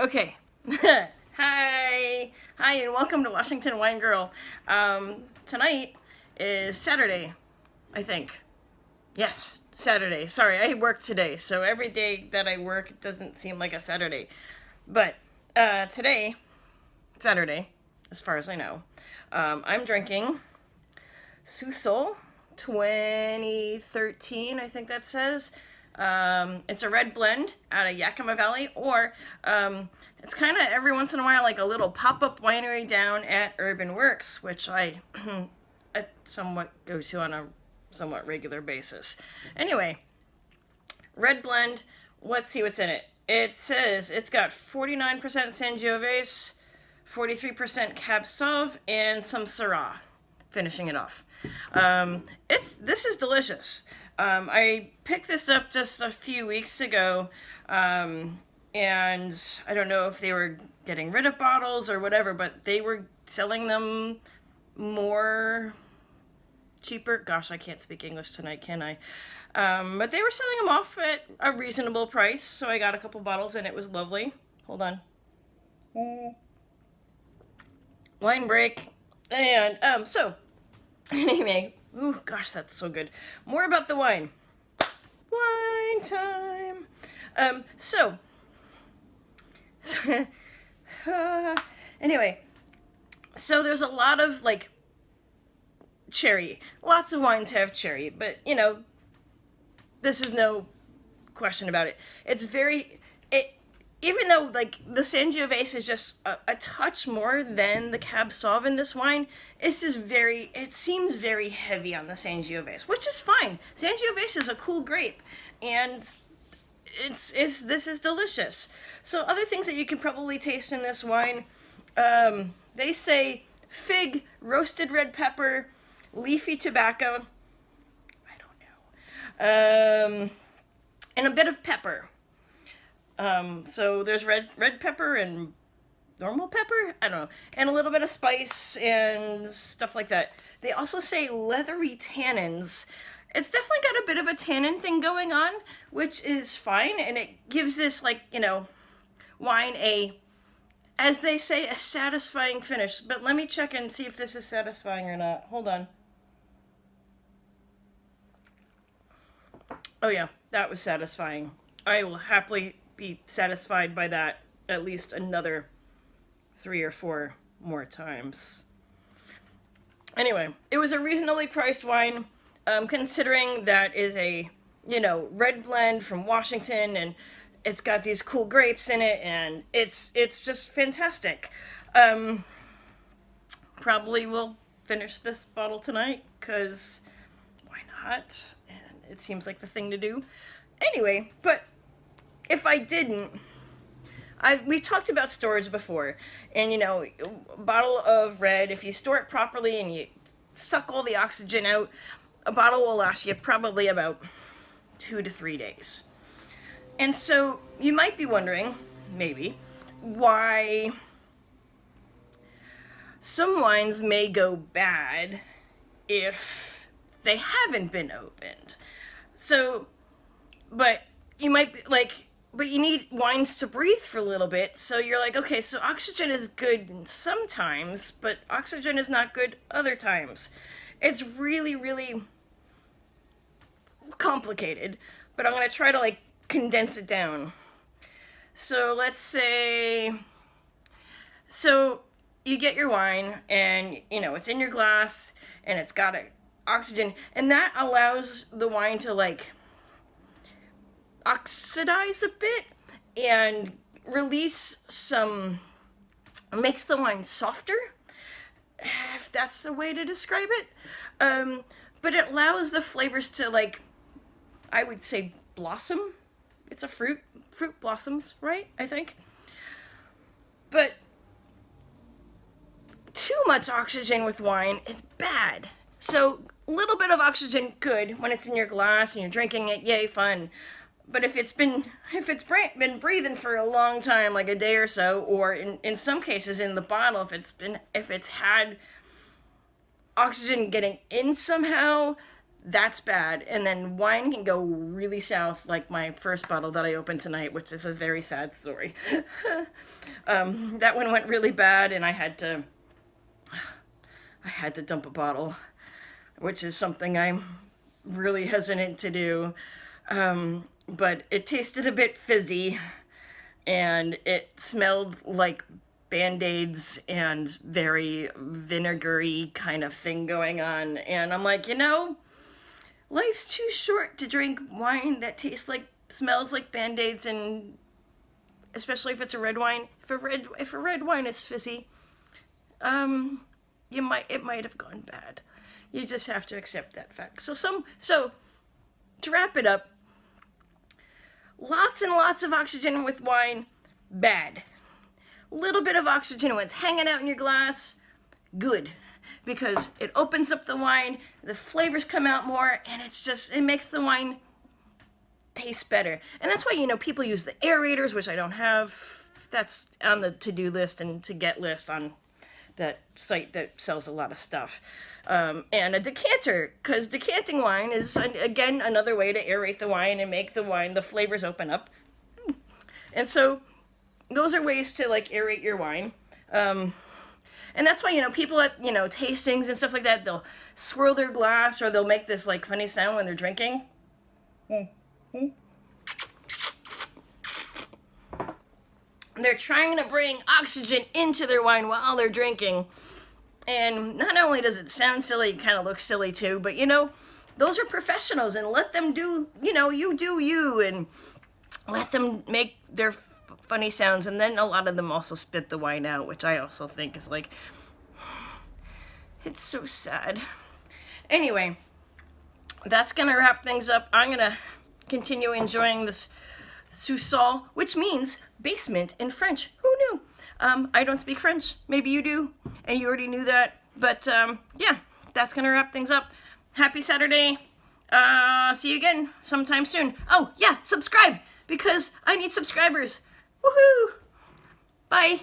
Okay. Hi. Hi, and welcome to Washington Winegirl. Tonight is Saturday, I think. Yes, Saturday. Sorry, I work today, so every day that I work it doesn't seem like a Saturday. But today, Saturday, as far as I know, I'm drinking Sous 2013, I think that says. It's a red blend out of Yakima Valley, or it's kind of every once in a while like a little pop-up winery down at Urban Works, which I somewhat go to on a somewhat regular basis. Anyway, red blend. Let's see what's in it. It says it's got 49% Sangiovese, 43% Cab Sauv, and some Syrah, finishing it off. This is delicious. I picked this up just a few weeks ago, and I don't know if they were getting rid of bottles or whatever, but they were selling them more cheaper. Gosh, I can't speak English tonight, can I? But they were selling them off at a reasonable price, so I got a couple bottles and it was lovely. Hold on. Wine break. And, anyway, ooh, gosh, that's so good. More about the wine. Wine time. Anyway, so there's a lot of, like, cherry. Lots of wines have cherry, but, this is no question about it. Even though, like, the Sangiovese is just a touch more than the Cab Sauv in this wine, it seems very heavy on the Sangiovese, which is fine. Sangiovese is a cool grape, and this is delicious. So other things that you can probably taste in this wine, they say fig, roasted red pepper, leafy tobacco, I don't know, and a bit of pepper. So there's red pepper and normal pepper, I don't know, and a little bit of spice and stuff like that. They also say leathery tannins. It's definitely got a bit of a tannin thing going on, which is fine, and it gives this, like, wine as they say, a satisfying finish. But let me check and see if this is satisfying or not. Hold on. Oh yeah, that was satisfying. I will happily be satisfied by that at least another 3 or 4 more times. Anyway, it was a reasonably priced wine, considering that is a, red blend from Washington, and it's got these cool grapes in it, and it's just fantastic. Probably will finish this bottle tonight, because why not? And it seems like the thing to do. Anyway, but if I didn't, we talked about storage before, and a bottle of red, if you store it properly and you suck all the oxygen out, a bottle will last you probably about 2 to 3 days. And so you might be wondering, maybe, why some wines may go bad if they haven't been opened. So, but you might be like, but you need wines to breathe for a little bit, so you're like, okay, so oxygen is good sometimes, but oxygen is not good other times. It's really, really complicated, but I'm going to try to, like, condense it down. So let's say, so you get your wine, and, it's in your glass, and it's got oxygen, and that allows the wine to, like, oxidize a bit and makes the wine softer, if that's the way to describe it. But it allows the flavors to, like, I would say blossom. It's a fruit blossoms, right? I think. But too much oxygen with wine is bad. So a little bit of oxygen, good when it's in your glass and you're drinking it, yay, fun. But if it's been breathing for a long time, like a day or so, or in some cases in the bottle, if it's had oxygen getting in somehow, That's bad. And then wine can go really south, like my first bottle that I opened tonight, which is a very sad story. That one went really bad, and I had to dump a bottle, which is something I'm really hesitant to do. But it tasted a bit fizzy, and it smelled like Band-Aids and very vinegary kind of thing going on. And I'm like, life's too short to drink wine that smells like Band-Aids, and especially if it's a red wine. If a red wine is fizzy, it might have gone bad. You just have to accept that fact. So to wrap it up, lots and lots of oxygen with wine, bad. Little bit of oxygen when it's hanging out in your glass, good. Because it opens up the wine, the flavors come out more, and it makes the wine taste better. And that's why, people use the aerators, which I don't have. That's on the to-do list and to-get list on that site that sells a lot of stuff. And a decanter, because decanting wine is, again, another way to aerate the wine and make the flavors open up. And so those are ways to, aerate your wine. And that's why, people at, tastings and stuff like that, they'll swirl their glass, or they'll make this, funny sound when they're drinking. They're trying to bring oxygen into their wine while they're drinking. And not only does it sound silly, it kind of looks silly too, but those are professionals, and let them do, you do you, and let them make their funny sounds. And then a lot of them also spit the wine out, which I also think is it's so sad. Anyway, that's gonna wrap things up. I'm gonna continue enjoying this sous-sol, which means basement in French. Who knew? I don't speak French. Maybe you do, and you already knew that. But yeah, that's gonna wrap things up. Happy Saturday. See you again sometime soon. Oh yeah, subscribe, because I need subscribers. Woohoo! Bye.